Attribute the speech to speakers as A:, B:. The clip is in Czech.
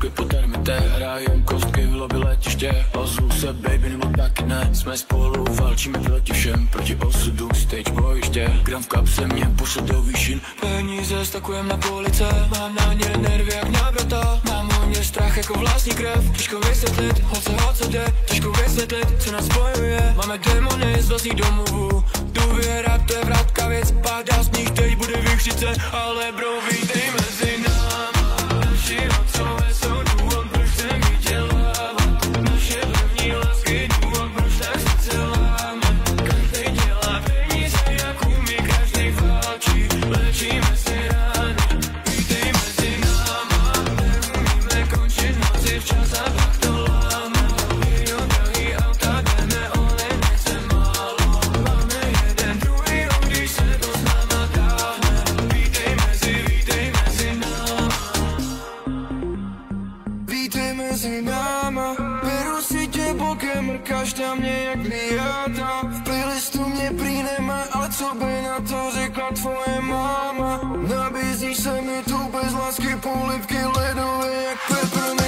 A: klipoter mi té, hrajem kostky v lobby letiště. Ozvu se baby nebo taky ne, jsme spolu, válčíme proti všem, proti osudu, stage bojiště. Gram v kapse, mě pošle do výšin, peníze stakujem na police. Mám na ně nervy jak na brata, mám o ně strach jako vlastní krev. Těžko vysvětlit, o co jde, těžko vysvětlit, co nás spojuje. Máme démony z vlastních domovů, důvěra to je vratka věc. Padá z nich, teď bude výchřice, ale bro, vítej mezi náma. Naši otcové jsou důvod, proč se mi dělávat. Naše první lásky důvod, proč tak srdce láme. Každý dělá peníze, jak umí, každý válčí. Léčíme si rány, vítej mezi náma. Neumíme končit noci včas a pak to láme. Vyjo drahý auta, jdeme ole, nechce málo. Máme jeden druhýho, když se to s náma táhne. Vítej mezi náma.
B: Vítej mezi náma, beru si tě bokem, mrkáš na mě jak liáta. V playlistu mě prý nemá, ale co by na to řekla tvoje máma? Nabízíš se mi tu bez lásky, polivky ledové jak pepr.